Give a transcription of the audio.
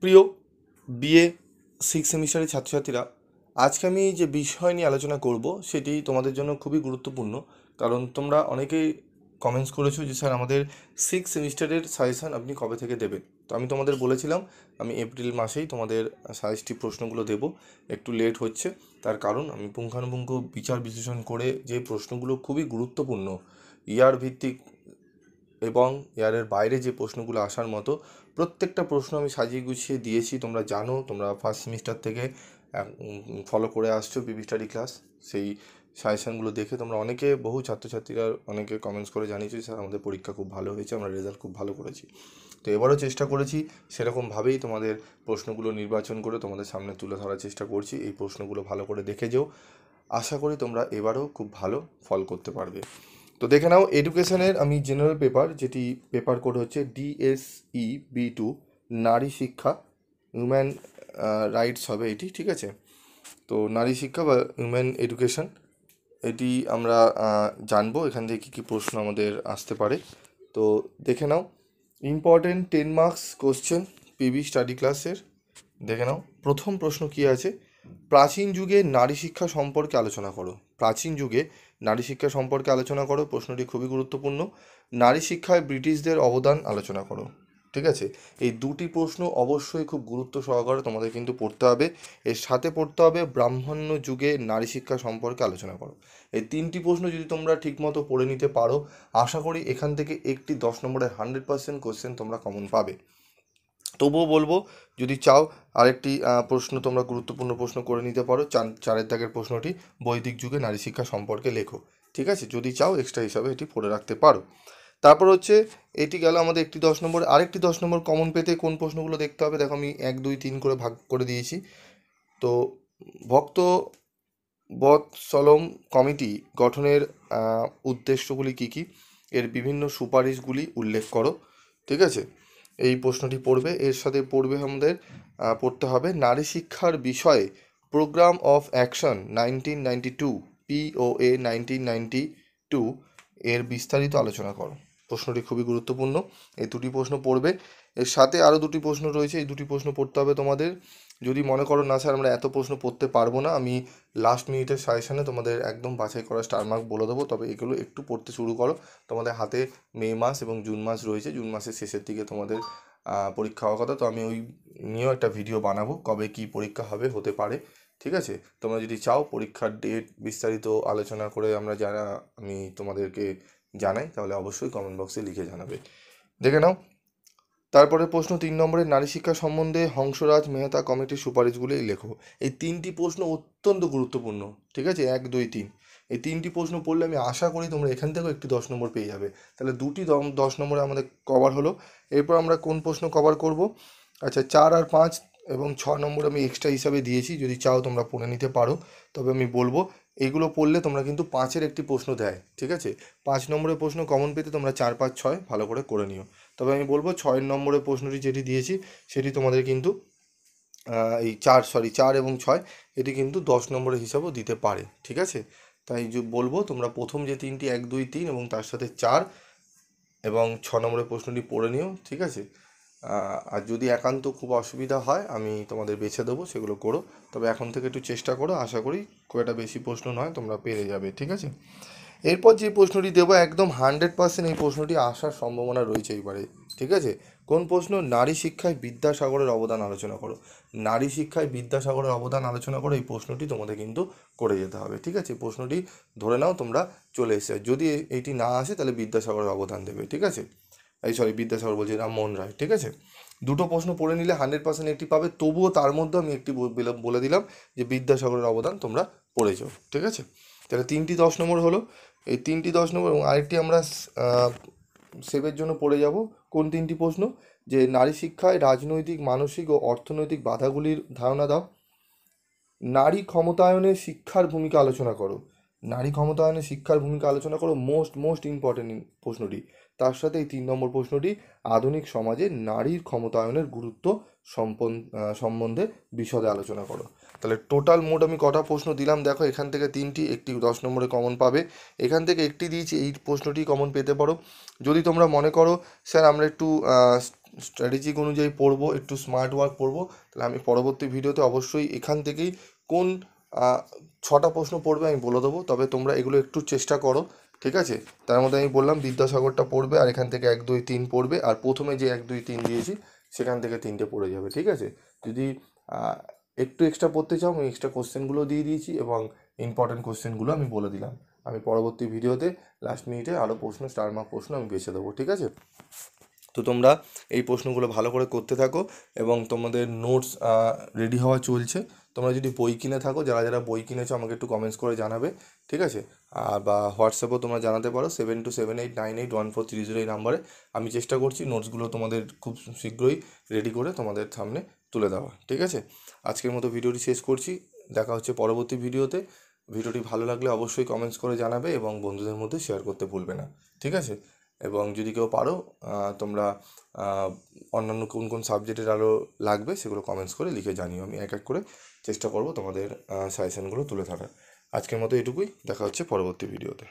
প্রিয় BA six সেমিস্টারের ছাত্রছাত্রীরা, আজকে আমি যে বিষয় নিয়ে আলোচনা করব সেটি তোমাদের জন্য খুবই গুরুত্বপূর্ণ। কারণ তোমরা অনেকেই কমেন্টস করেছো যে স্যার আমাদের সিক্স সেমিস্টারের সাজেশান আপনি কবে থেকে দেবেন। তো আমি তোমাদের বলেছিলাম আমি এপ্রিল মাসেই তোমাদের সাজেস্টিভ প্রশ্নগুলো দেব। একটু লেট হচ্ছে, তার কারণ আমি পুঙ্খানুপুঙ্খ বিচার বিশ্লেষণ করে যে প্রশ্নগুলো খুবই গুরুত্বপূর্ণ, ইয়ার ভিত্তিক এবং ইয়ারের বাইরে যে প্রশ্নগুলো আসার মতো প্রত্যেকটা প্রশ্ন আমি সাজিয়ে গুছিয়ে দিয়েছি। তোমরা জানো, তোমরা ফার্স্ট সেমিস্টার থেকে ফলো করে আসছো পিবি স্টাডি ক্লাস। সেই সাজেশানগুলো দেখে তোমরা অনেকে, বহু ছাত্রছাত্রীরা অনেকে কমেন্টস করে জানিয়েছো স্যার আমাদের পরীক্ষা খুব ভালো হয়েছে, আমরা রেজাল্ট খুব ভালো করেছি। তো এবারও চেষ্টা করেছি সেরকমভাবেই তোমাদের প্রশ্নগুলো নির্বাচন করে তোমাদের সামনে তুলে ধরার চেষ্টা করছি। এই প্রশ্নগুলো ভালো করে দেখে যেও, আশা করি তোমরা এবারও খুব ভালো ফল করতে পারবে। তো দেখে নাও এডুকেশনের আমি জেনারেল পেপার, যেটি পেপার কোড হচ্ছে DSE-B2, নারী শিক্ষা, হিউম্যান রাইটস হবে এটি, ঠিক আছে। তো নারী শিক্ষা বা হিউম্যান এডুকেশন, এটি আমরা জানবো এখান থেকে কী কী প্রশ্ন আমাদের আসতে পারে। তো দেখে নাও important 10 marks question PB study ক্লাসের। দেখে নাও প্রথম প্রশ্ন কী আছে, প্রাচীন যুগে নারী শিক্ষা সম্পর্কে আলোচনা করো। প্রাচীন যুগে নারী শিক্ষা সম্পর্কে আলোচনা করো, প্রশ্নটি খুবই গুরুত্বপূর্ণ। নারী শিক্ষায় ব্রিটিশদের অবদান আলোচনা করো, ঠিক আছে। এই দুটি প্রশ্ন অবশ্যই খুব গুরুত্ব সহকারে তোমাদের কিন্তু পড়তে হবে। এর সাথে পড়তে হবে ব্রাহ্মণ্য যুগে নারী শিক্ষা সম্পর্কে আলোচনা করো। এই তিনটি প্রশ্ন যদি তোমরা ঠিকমতো পড়ে নিতে পারো, আশা করি এখান থেকে একটি 10 নম্বরের 100% কোশ্চেন তোমরা কমন পাবে। তবুও বলবো, যদি চাও আরেকটি প্রশ্ন তোমরা গুরুত্বপূর্ণ প্রশ্ন করে নিতে পারো, চারের দাগের প্রশ্নটি, বৈদিক যুগে নারী শিক্ষা সম্পর্কে লেখো, ঠিক আছে। যদি চাও এক্সট্রা হিসাবে এটি পড়ে রাখতে পারো। তারপর হচ্ছে, এটি গেল আমাদের একটি 10 নম্বর। আরেকটি 10 নম্বর কমন পেতে কোন প্রশ্নগুলো দেখতে হবে, দেখো আমি 1 2 3 করে ভাগ করে দিয়েছি। তো ভক্ত বৎসলম কমিটি গঠনের উদ্দেশ্যগুলি কী কী, এর বিভিন্ন সুপারিশগুলি উল্লেখ করো, ঠিক আছে। এই প্রশ্নটি পড়বে। এর সাথে পড়বে আমাদের পড়তে হবে নারী শিক্ষার বিষয়ে প্রোগ্রাম অফ অ্যাকশন 1992, POA 1992 এর বিস্তারিত আলোচনা করো। প্রশ্নটি খুবই গুরুত্বপূর্ণ, এই দুটি প্রশ্ন পড়বে। এর সাথে আরও দুটি প্রশ্ন রয়েছে, এই দুটি প্রশ্ন পড়তে হবে তোমাদের। যদি মনে করো না স্যার আমরা এত প্রশ্ন পড়তে পারবো না, আমি লাস্ট মিনিটের সাজেশানে তোমাদের একদম বাছাই করা স্টার মার্ক বলে দেবো, তবে এগুলো একটু পড়তে শুরু করো। তোমাদের হাতে মে মাস এবং জুন মাস রয়েছে, জুন মাসের শেষের দিকে তোমাদের পরীক্ষা হওয়ার কথা। তো আমি ওই নিয়েও একটা ভিডিও বানাবো, কবে কি পরীক্ষা হবে হতে পারে, ঠিক আছে। তোমরা যদি চাও পরীক্ষার ডেট বিস্তারিত আলোচনা করে আমি তোমাদেরকে জানাই, তাহলে অবশ্যই কমেন্ট বক্সে লিখে জানাবে। দেখে নাও তারপরে প্রশ্ন 3 নম্বরের, নারী শিক্ষা সম্বন্ধে হংসরাজ মেহতা কমিটির সুপারিশগুলি লেখো। এই তিনটি প্রশ্ন অত্যন্ত গুরুত্বপূর্ণ, ঠিক আছে। 1 2 3 এই তিনটি প্রশ্ন পড়লে আমি আশা করি তোমরা এখান থেকেও একটি 10 নম্বর পেয়ে যাবে। তাহলে দুটি 10 নম্বরে আমাদের কভার হলো। এরপর আমরা কোন প্রশ্ন কভার করব, আচ্ছা 4 আর 5 এবং 6 নম্বর আমি এক্সট্রা হিসাবে দিয়েছি, যদি চাও তোমরা পড়ে নিতে পারো। তবে আমি বলবো এগুলো পড়লে তোমরা কিন্তু 5-এর একটি প্রশ্ন দেয়, ঠিক আছে। 5 নম্বরের প্রশ্ন কমন পেতে তোমরা 4 5 6 ভালো করে করে নিও। তবে আমি বলবো 6 নম্বরের প্রশ্নটি যেটি দিয়েছি সেটি তোমাদের কিন্তু এই 4 এবং 6 এটি কিন্তু 10 নম্বরের হিসাবেও দিতে পারে, ঠিক আছে। তাই যে বলবো তোমরা প্রথম যে তিনটি 1 2 3 এবং তার সাথে 4 এবং 6 নম্বরের প্রশ্নটি পড়ে নিও, ঠিক আছে। আর যদি একান্ত খুব অসুবিধা হয় আমি তোমাদের বেছে দেবো, সেগুলো করো। তবে এখন থেকে একটু চেষ্টা করো, আশা করি খুব একটা বেশি প্রশ্ন নয়, তোমরা পেরে যাবে, ঠিক আছে। এরপর যে প্রশ্নটি দেবো একদম 100% এই প্রশ্নটি আসার সম্ভাবনা রয়েছে এইবারে, ঠিক আছে। কোন প্রশ্ন, নারী শিক্ষায় বিদ্যাসাগরের অবদান আলোচনা করো। নারী শিক্ষায় বিদ্যাসাগরের অবদান আলোচনা করো, এই প্রশ্নটি তোমাদের কিন্তু করে যেতে হবে, ঠিক আছে। প্রশ্নটি ধরে নাও তোমরা চলে এসেছে, যদি এইটি না আসে তাহলে বিদ্যাসাগরের অবদান দেবে, ঠিক আছে। বিদ্যাসাগর বলছি, রামমোহন রায়, ঠিক আছে। দুটো প্রশ্ন পড়ে নিলে 100% একটি পাবে। তবুও তার মধ্যে আমি একটি বলে দিলাম যে বিদ্যাসাগরের অবদান তোমরা পড়ে যাও, ঠিক আছে। তাহলে 3টি 10 নম্বর হলো, এই 3টি 10 নম্বর। এবং আরেকটি আমরা সেভের জন্য পড়ে যাব। কোন 3টি প্রশ্ন, যে নারী শিক্ষায় রাজনৈতিক, মানসিক ও অর্থনৈতিক বাধাগুলির ধারণা দাও। নারী ক্ষমতায়নে শিক্ষার ভূমিকা আলোচনা করো। নারী ক্ষমতায়নে শিক্ষার ভূমিকা আলোচনা করো, মোস্ট ইম্পর্টেন্ট প্রশ্নটি। তার সাথে এই 3 নম্বর প্রশ্নটি, আধুনিক সমাজে নারীর ক্ষমতায়নের গুরুত্ব সম্বন্ধে বিশদে আলোচনা করো। তাহলে টোটাল মোট আমি কটা প্রশ্ন দিলাম দেখো, এখান থেকে 3টি, একটি 10 নম্বরে কমন পাবে। এখান থেকে একটি দিয়েছি, এই প্রশ্নটি কমন পেতে পারো। যদি তোমরা মনে করো স্যার আমরা একটু স্ট্র্যাটেজিক অনুযায়ী পড়বো, একটু স্মার্ট ওয়ার্ক পড়বো, তাহলে আমি পরবর্তী ভিডিওতে অবশ্যই এখান থেকেই কোন 6টা প্রশ্ন পড়বে আমি বলে দেবো। তবে তোমরা এগুলো একটু চেষ্টা করো, ঠিক আছে? তার মধ্যে আমি বললাম বিদ্যাসাগরটা পড়বে, আর এখান থেকে 1 2 3 পড়বে, আর প্রথমে যে 1 2 3 দিয়েছি সেখান থেকে 3টে পড়ে যাবে, ঠিক আছে? যদি আহ, একটু এক্সট্রা পড়তে চাও আমি এক্সট্রা কোশ্চেনগুলো দিয়ে দিয়েছি এবং ইম্পর্টেন্ট কোশ্চেনগুলো আমি বলে দিলাম। আমি পরবর্তী ভিডিওতে লাস্ট মিনিটে আরও প্রশ্ন, স্টার মার্ক প্রশ্ন আমি বেছে দেবো, ঠিক আছে? তো তোমরা এই প্রশ্নগুলো ভালো করে করতে থাকো এবং তোমাদের নোটস রেডি হওয়া চলছে। তোমরা যদি বই কিনে থাকো, যারা যারা বই কিনেছো আমাকে একটু কমেন্টস করে জানাবে, ঠিক আছে? বা হোয়াটসঅ্যাপেও তোমরা জানাতে পারো 7278981430 এই নাম্বারে। আমি চেষ্টা করছি নোটসগুলো তোমাদের খুব শীঘ্রই রেডি করে তোমাদের সামনে তুলে দেওয়া, ঠিক আছে? আজকের মতো ভিডিওটি শেষ করছি, দেখা হচ্ছে পরবর্তী ভিডিওতে। ভিডিওটি ভালো লাগলে অবশ্যই কমেন্টস করে জানাবে এবং বন্ধুদের মধ্যে শেয়ার করতে ভুলবে না, ঠিক আছে? এবং যদি কেউ পারো তোমরা অন্যান্য কোন কোন সাবজেক্টের আরও লাগবে সেগুলো কমেন্টস করে লিখে জানিও। আমি এক এক করে চেষ্টা করব তোমাদের সাজেশনগুলো তুলে ধরার। আজকের মতো এটুকুই, দেখা হচ্ছে পরবর্তী ভিডিওতে।